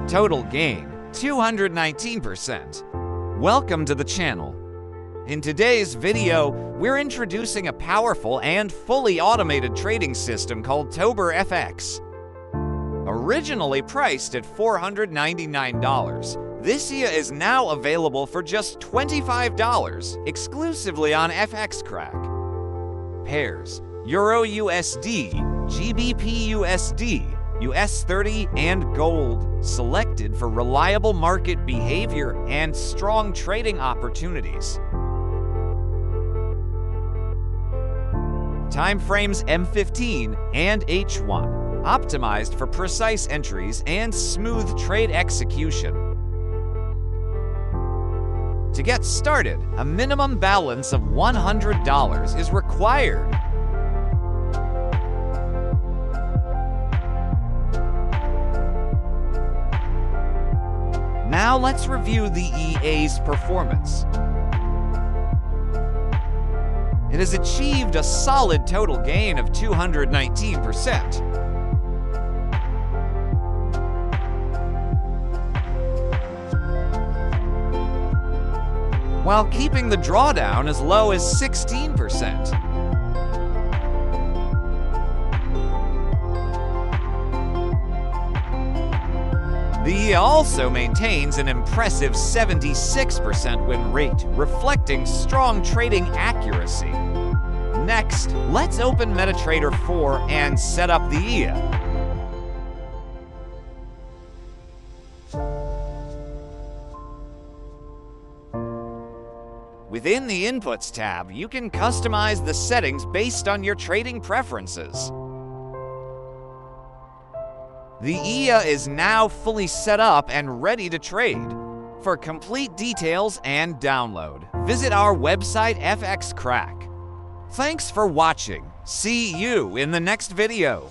Total gain, 219%. Welcome to the channel. In today's video, we're introducing a powerful and fully automated trading system called ToborFX. Originally priced at $499, this EA is now available for just $25 exclusively on FXCrack. Pairs, EURUSD GBPUSD, US30 and gold, selected for reliable market behavior and strong trading opportunities. Timeframes M30 and H1, optimized for precise entries and smooth trade execution. To get started, a minimum balance of $100 is required. Now let's review the EA's performance. It has achieved a solid total gain of 219%. While keeping the drawdown as low as 16%. The EA also maintains an impressive 76% win rate, reflecting strong trading accuracy. Next, let's open MetaTrader 4 and set up the EA. Within the Inputs tab, you can customize the settings based on your trading preferences. The EA is now fully set up and ready to trade. For complete details and download, visit our website FXCrack. Thanks for watching. See you in the next video.